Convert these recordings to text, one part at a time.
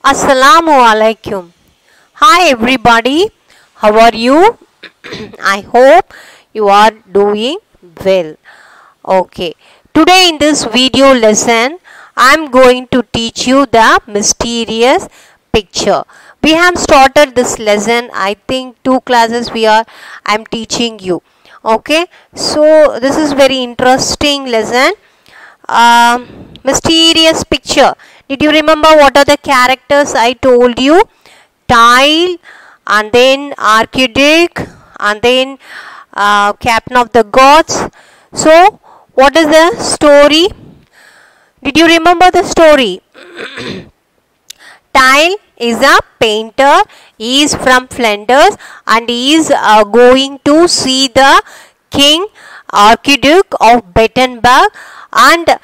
Assalamu alaikum. Hi everybody. How are you? I hope you are doing well. Okay. Today in this video lesson, I am going to teach you the mysterious picture. We have started this lesson. I think 2 classes I am teaching you. Okay. So this is very interesting lesson. Mysterious picture. Did you remember what are the characters I told you? Tile, and then Archduke, and then Captain of the Gods. So what is the story? Did you remember the story? Tile is a painter. He is from Flanders and he is going to see the King Archduke of Battenberg, and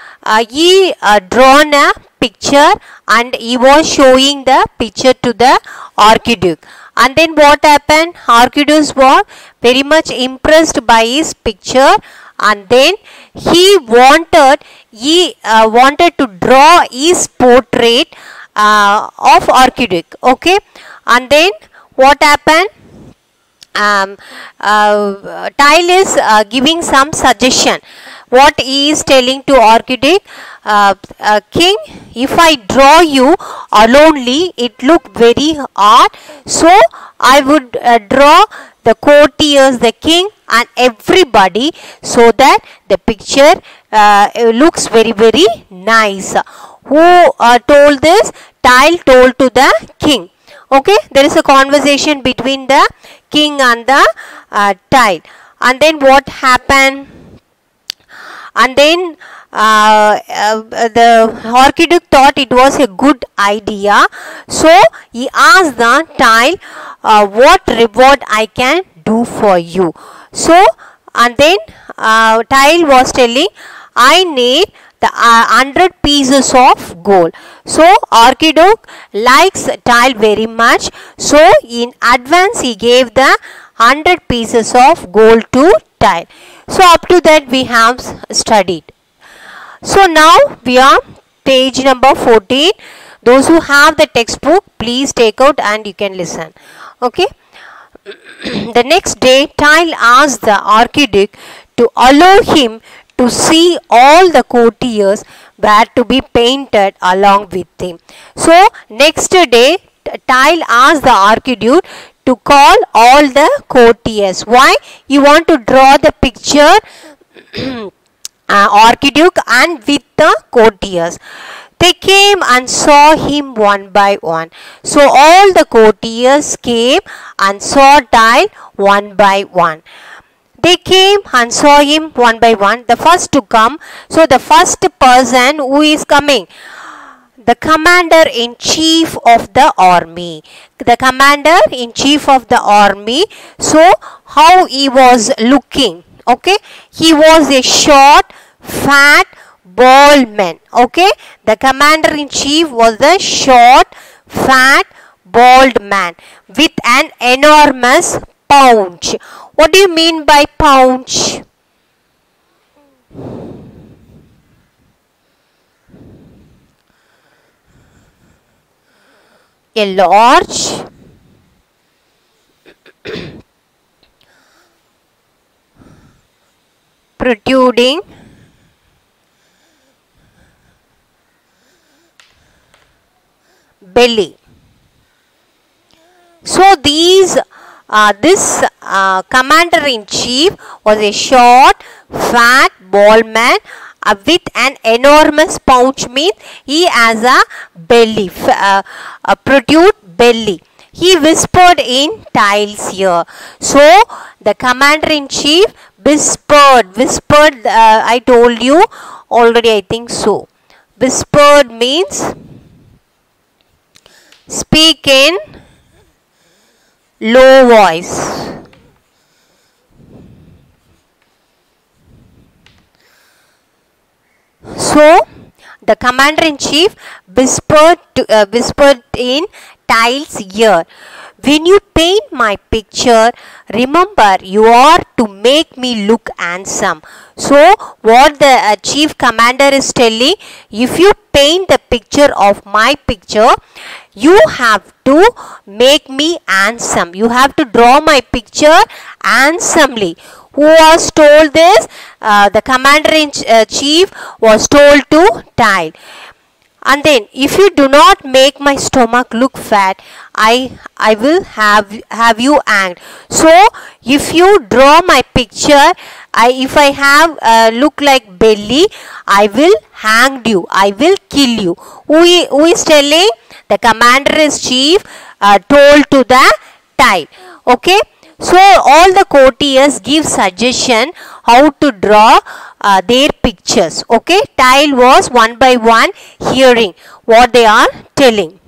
he drawn a picture and he was showing the picture to the Archduke. And then what happened? Archduke was very much impressed by his picture, and then he wanted to draw his portrait of Archduke. Okay, and then what happened? Tile is giving some suggestion. What he is telling to Archduke, King, if I draw you alonely, it look very odd. So I would draw the courtiers, the king, and everybody, so that the picture looks very nice. Who told this? Tile told to the king. Okay, there is a conversation between the king and the Tile. And then what happened? And then the Archduke thought it was a good idea. So he asked the Tile, what reward I can do for you. So, and then Tile was telling, I need the 100 pieces of gold. So Archduke likes Tile very much. So in advance he gave the 100 pieces of gold to Tile. So up to that we have studied. So now we are page number 14. Those who have the textbook, please take out and you can listen. Okay. The next day, Tile asked the Archduke to allow him to see all the courtiers were to be painted along with him. So next day, Tile asked the Archduke to call all the courtiers. Why? You want to draw the picture Archduke and with the courtiers. They came and saw him one by one. So all the courtiers came and saw Tile one by one. They came and saw him one by one. The first to come. So the first person who is coming, the commander-in-chief of the army. The commander-in-chief of the army. So how he was looking? Okay, he was a short, fat, bald man. Okay, the commander-in-chief was a short, fat, bald man with an enormous paunch. What do you mean by paunch? A large protruding belly. So this commander-in-chief was a short, fat, bald man with an enormous paunch, means he has a belly, a protrude belly. He whispered in Tile's ear. So the commander-in-chief whispered, I told you already, I think so. Whispered means speak in low voice. So the commander-in-chief whispered in Tile's ear, when you paint my picture, remember you are to make me look handsome. So what the chief commander is telling, if you paint the picture of my picture, you have to make me handsome. You have to draw my picture handsomely. Who was told this? The commander-in-chief was told to Tile. And then, if you do not make my stomach look fat, I will have you hanged. So, if you draw my picture, if I have look like belly, I will hang you. I will kill you. Who is telling? The commander-in-chief told to the Tile. Okay. So, all the courtiers give suggestion how to draw their pictures. Okay. Tile was one by one hearing what they are telling.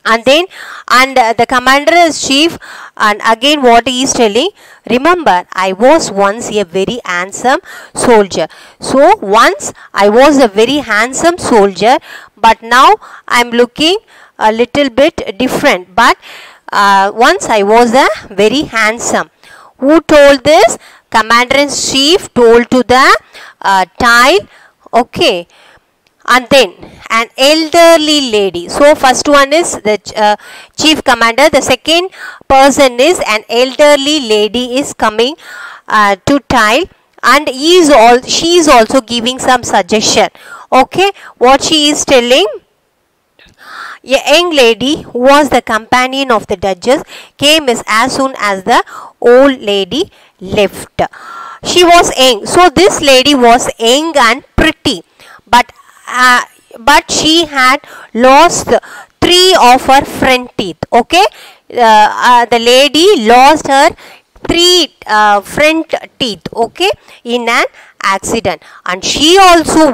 And then, the commander-in-chief, and again what he is telling, remember, I was once a very handsome soldier. So, once I was a very handsome soldier, but now I am looking a little bit different. But once I was a very handsome. Who told this? Commander-in-chief told to the Tile. Okay. And then an elderly lady. So first one is the chief commander. The second person is an elderly lady is coming to Tile, and she is also giving some suggestion. Okay. What she is telling? A young lady who was the companion of the Duchess came as soon as the old lady left. She was young. So this lady was young and pretty, but she had lost 3 of her front teeth. Okay, the lady lost her 3 front teeth. Okay, in an accident, and she also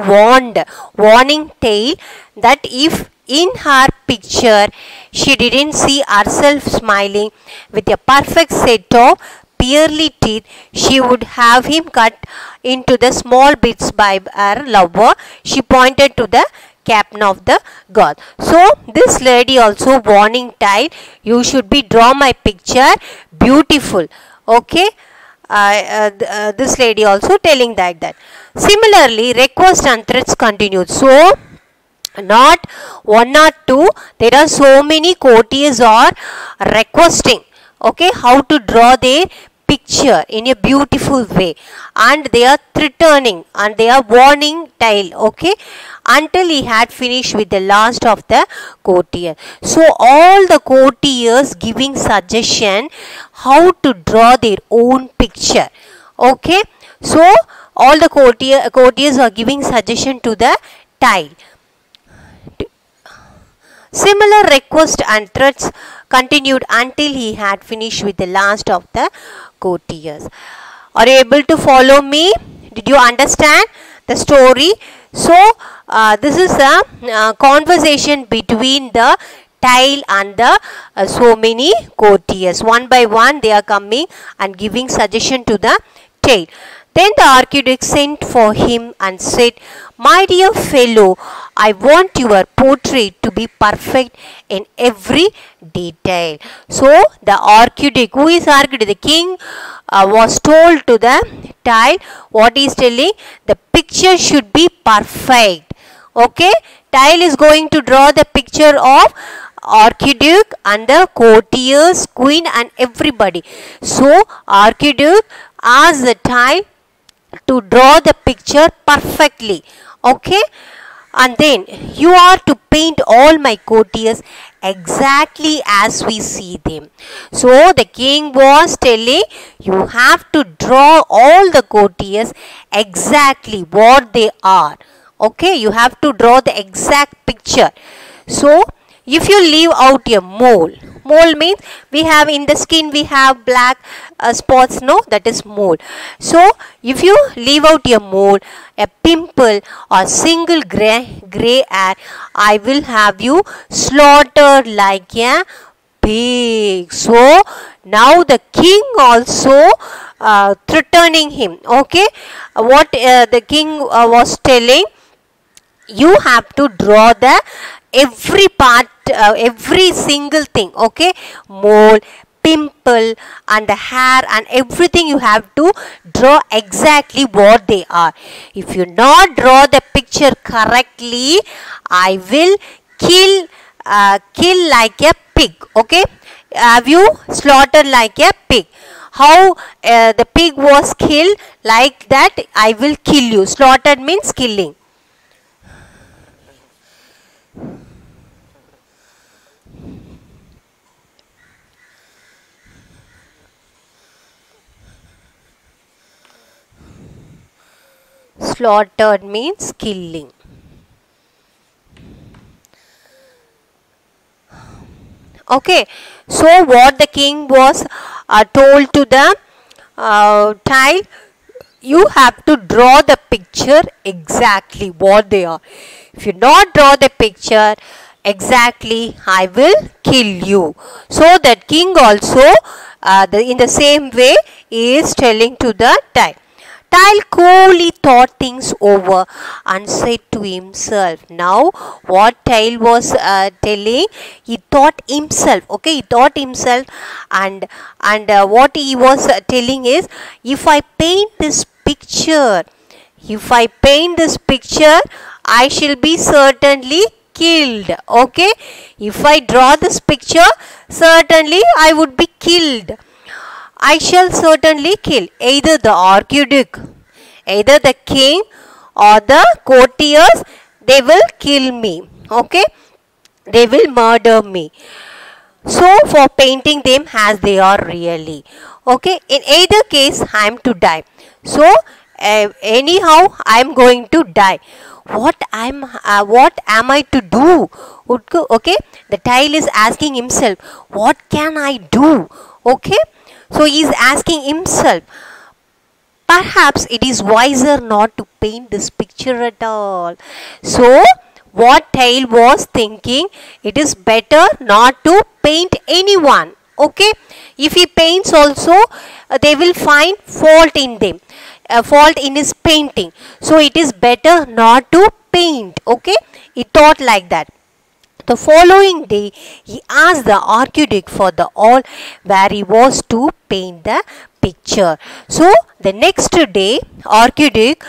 warning tale that if in her picture she didn't see herself smiling with a perfect set of pearly teeth, she would have him cut into the small bits by her lover. She pointed to the captain of the guard. So this lady also warning Tile, you should be draw my picture beautiful. Okay. This lady also telling that. Similarly, request and threats continued. So not 1 or 2, there are so many courtiers are requesting, okay, how to draw their picture in a beautiful way, and they are threatening and they are warning Tile, okay, until he had finished with the last of the courtier. So all the courtiers giving suggestion how to draw their own picture. Okay, so all the courtiers are giving suggestion to the Tile. Similar requests and threats continued until he had finished with the last of the courtiers. Are you able to follow me? Did you understand the story? So, this is a conversation between the Tile and the so many courtiers. One by one they are coming and giving suggestion to the Tile. Then the archduke sent for him and said, my dear fellow, I want your portrait to be perfect in every detail. So the archduke, who is archduke? The king was told to the Tile, what he is telling? The picture should be perfect. Okay, Tile is going to draw the picture of archduke and the courtiers, queen and everybody. So archduke asked the Tile to draw the picture perfectly. Okay, and then you are to paint all my courtiers exactly as we see them. So the king was telling, you have to draw all the courtiers exactly what they are. Okay, you have to draw the exact picture. So if you leave out a mole means we have in the skin we have black spots, no, that is mole. So if you leave out a mole, a pimple or single gray hair, I will have you slaughtered like a pig. So now the king also threatening him. Okay, what the king was telling, you have to draw the every part, every single thing, okay, mole, pimple and the hair and everything you have to draw exactly what they are. If you not draw the picture correctly, I will kill kill like a pig. Okay, have you slaughtered like a pig? How the pig was killed, like that I will kill you. Slaughtered means killing. Slaughtered means killing. Okay, so what the king was told to the child, you have to draw the picture exactly what they are. If you not draw the picture exactly, I will kill you. So that king also in the same way is telling to the child. Child coolly thought things over and said to himself. Now, what child was telling? He thought himself. Okay, he thought himself, and what he was telling is, if I paint this picture, I shall be certainly killed. Okay, if I draw this picture, certainly I would be killed. I shall certainly kill either the archduke, either the king or the courtiers. They will kill me. Okay, they will murder me. So for painting them as they are really. Okay, in either case I am to die. So anyhow I am going to die. What am I to do? Okay, the child is asking himself, what can I do? Okay. So he is asking himself, perhaps it is wiser not to paint this picture at all. So what child was thinking, it is better not to paint anyone. Okay, if he paints also, they will find fault in them, fault in his painting. So it is better not to paint. Okay, he thought like that. The following day, he asked the archduke for the hall where he was to paint the picture. So the next day, archduke he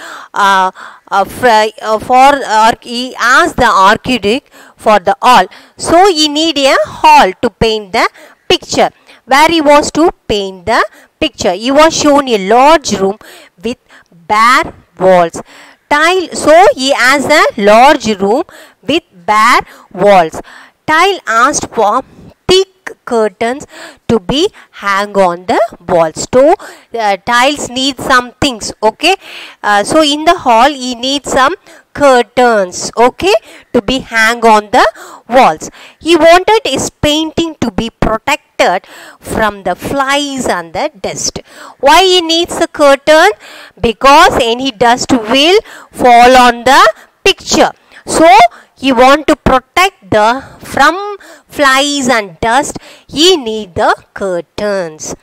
asked the archduke for the hall. So he needed a hall to paint the picture. Where he was to paint the picture, he was shown a large room with bare walls. So he has a large room with bare walls. Child asked for thick curtains to be hang on the walls. So tiles need some things. Okay, so in the hall he needs some curtains. Okay, to be hang on the walls. He wanted his painting to be protected from the flies and the dust. Why he needs a curtain? Because any dust will fall on the picture. So he want to protect from flies and dust. He need the curtains.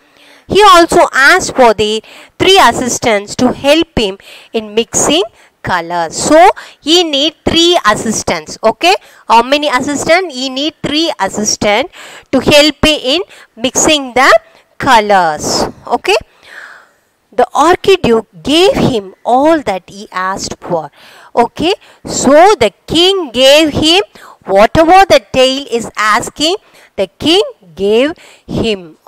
He also asked for the 3 assistants to help him in mixing colors. So he need 3 assistants. Okay, how many assistants? He need 3 assistants to help him in mixing the colors. Okay, the archduke gave him all that he asked for. Okay, so the king gave him whatever the tale is asking. The king gave him,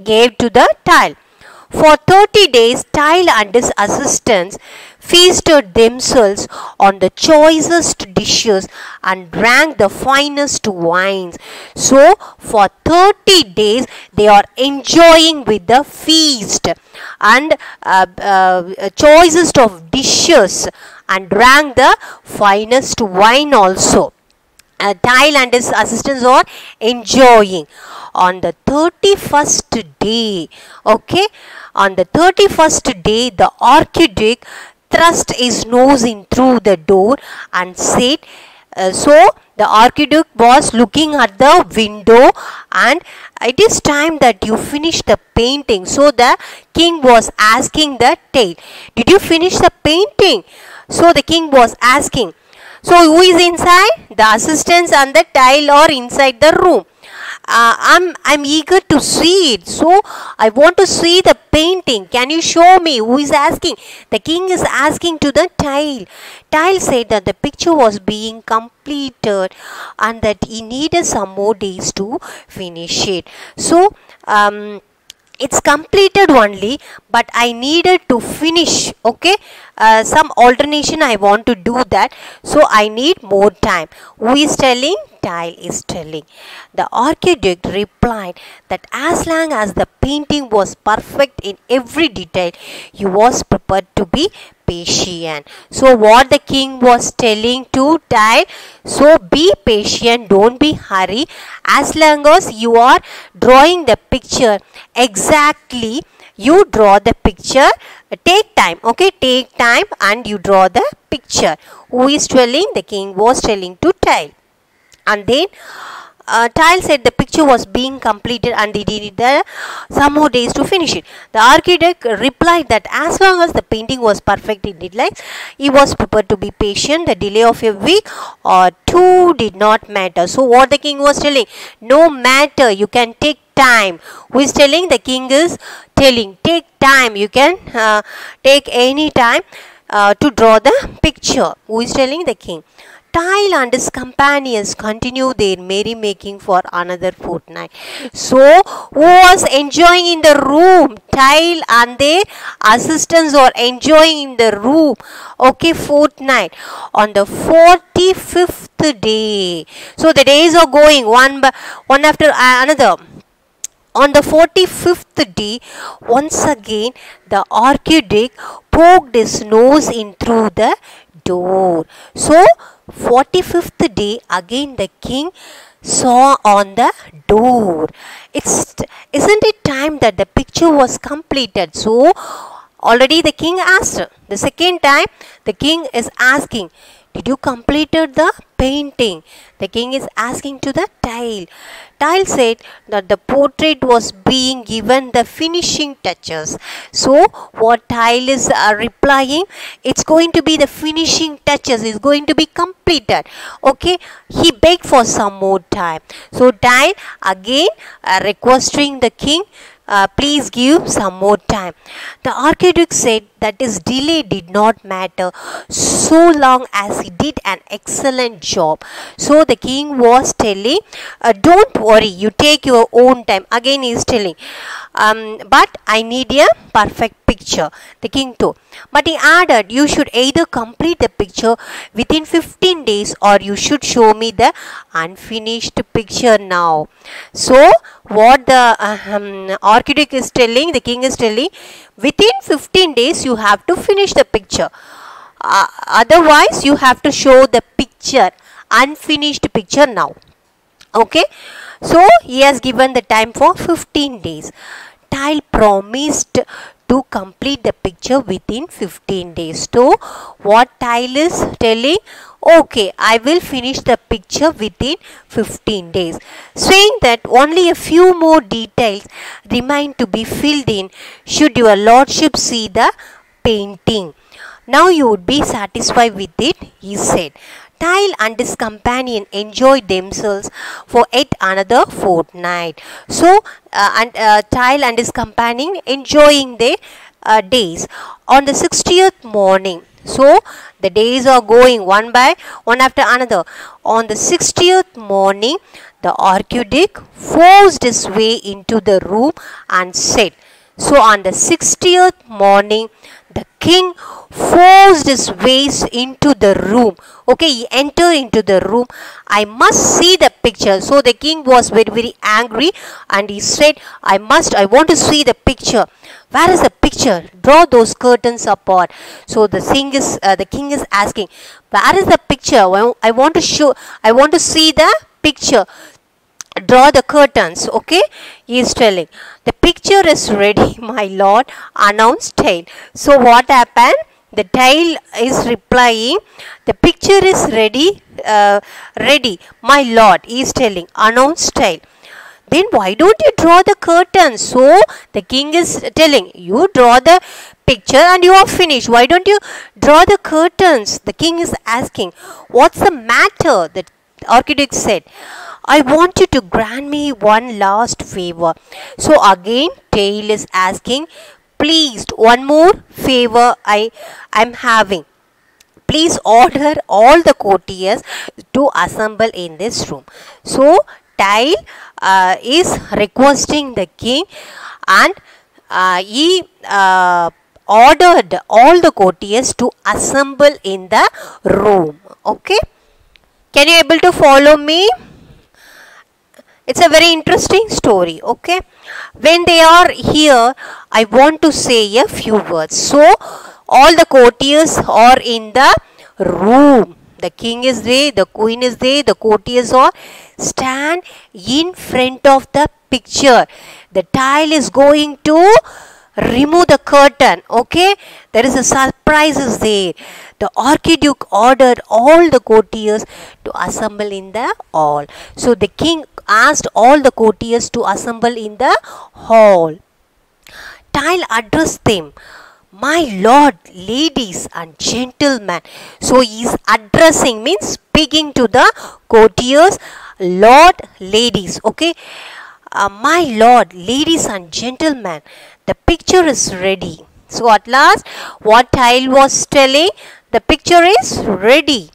gave to the child. For 30 days, child and his assistants feasted themselves on the choicest dishes and drank the finest wines. So, for 30 days, they are enjoying with the feast and choicest of dishes and drank the finest wine also. Child and his assistants are enjoying. On the 31st day, okay, on the 31st day, the archduke thrust his nose in through the door and said, so the archduke was looking at the window, and it is time that you finish the painting. So the king was asking the tale, did you finish the painting? So the king was asking. So who is inside? The assistants and the child are inside the room. I'm eager to see it. So I want to see the painting. Can you show me? Who is asking? The king is asking to the Tile. Tile said that the picture was being completed and that he needed some more days to finish it. So it's completed only, but I needed to finish. Okay, some alternation I want to do that, so I need more time. Who is telling? Tile is telling. The architect replied that as long as the painting was perfect in every detail, he was prepared to be patient. So what the king was telling to Tile, so be patient, don't be hurry. As long as you are drawing the picture exactly, you draw the picture, take time. Okay, take time and you draw the picture. Who is telling? The king was telling to Tile. And then Tile said the picture was being completed and they needed some more days to finish it. The architect replied that as long as the painting was perfect in deadlines, he was prepared to be patient. The delay of a week or two did not matter. So what the king was telling? No matter, you can take time. Who is telling? The king is telling, take time. You can take any time to draw the picture. Who is telling? The king. Tile and his companions continued their merrymaking for another fortnight. So, who was enjoying in the room? Tile and their assistants are enjoying in the room. Okay, fortnight. On the 45th day. So, the days are going one after another. On the 45th day, once again, the architect poked his nose in through the door. So, 45th day, again the king saw on the door. Isn't it time that the picture was completed? So, already the king asked. The second time, the king is asking, did you completed the painting? The king is asking to the Tile. Tile said that the portrait was being given the finishing touches. So, what Tile is replying, it's going to be the finishing touches, is going to be completed. Okay, he begged for some more time. So, Tile again requesting the king, please give some more time. The architect said that his delay did not matter so long as he did an excellent job. So the king was telling, don't worry, you take your own time. Again he is telling, but I need a perfect picture. The king told. But he added, you should either complete the picture within 15 days or you should show me the unfinished picture now. So what the architect is telling, the king is telling, within 15 days you have to finish the picture. Otherwise you have to show the picture, unfinished picture now. Okay, so he has given the time for 15 days. Tile promised to complete the picture within 15 days. So what Tile is telling, okay, I will finish the picture within 15 days. Saying that only a few more details remain to be filled in should your lordship see the painting. Now you would be satisfied with it, he said. Tile and his companion enjoyed themselves for yet another fortnight. So, Tile and his companion enjoying their days. On the 60th morning, so the days are going one after another. On the 60th morning, the architect forced his way into the room and said, so on the 60th morning, the king forced his ways into the room. Okay, he entered into the room. I must see the picture. So the king was very angry and he said, I want to see the picture. Where is the picture? Draw those curtains apart. So the king is asking, where is the picture? I want to see the picture. Draw the curtains. Okay, he is telling. The picture is ready, my lord, announced Tile. So what happened? The Tile is replying, the picture is ready, my lord, he is telling, announced Tile. Then why don't you draw the curtains? So the king is telling, you draw the picture and you are finished. Why don't you draw the curtains? The king is asking, what's the matter? The architect said, I want you to grant me one last favor. So again, Tail is asking, please, one more favor I'm having. Please order all the courtiers to assemble in this room. So Tail is requesting the king, and he ordered all the courtiers to assemble in the room. Okay, can you able to follow me? It's a very interesting story. Okay, when they are here, I want to say a few words. So all the courtiers are in the room. The king is there, the queen is there, the courtiers are stand in front of the picture. The Tail is going to remove the curtain. Okay, there is a surprise is there. The Archduke ordered all the courtiers to assemble in the hall. So the king asked all the courtiers to assemble in the hall. Tail addressed them, my lord, ladies and gentlemen. So he is addressing, means speaking to the courtiers, lord, ladies. Okay, my lord, ladies and gentlemen, the picture is ready. So at last, what Tail was telling, the picture is ready.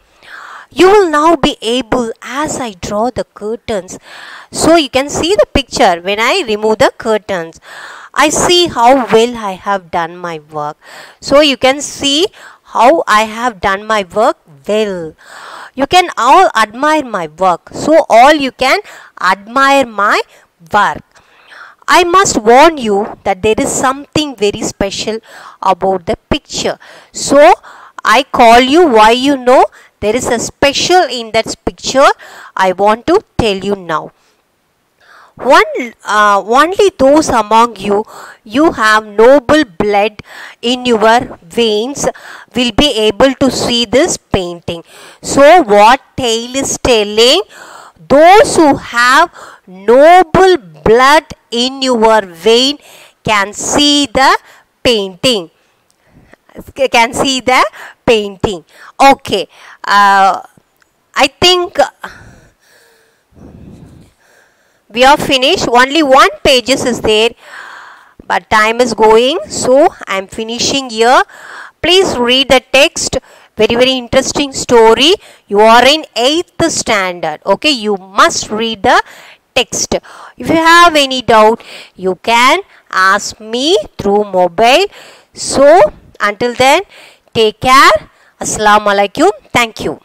You will now be able, as I draw the curtains. So you can see the picture when I remove the curtains. I see how well I have done my work. So you can see how I have done my work well. You can all admire my work. So all you can admire my work. I must warn you that there is something very special about the picture. So I call you, why you know there is a special in that picture. I want to tell you now. Only those among you have noble blood in your veins will be able to see this painting. So what Tail is telling, those who have noble blood in your vein can see the painting. Can see the painting. Okay, I think we are finished. Only one pages is there, but time is going, so I am finishing here. Please read the text. Very interesting story. You are in 8th standard. Okay, you must read the text. If you have any doubt, you can ask me through mobile. So until then, take care. Assalamu alaikum. Thank you.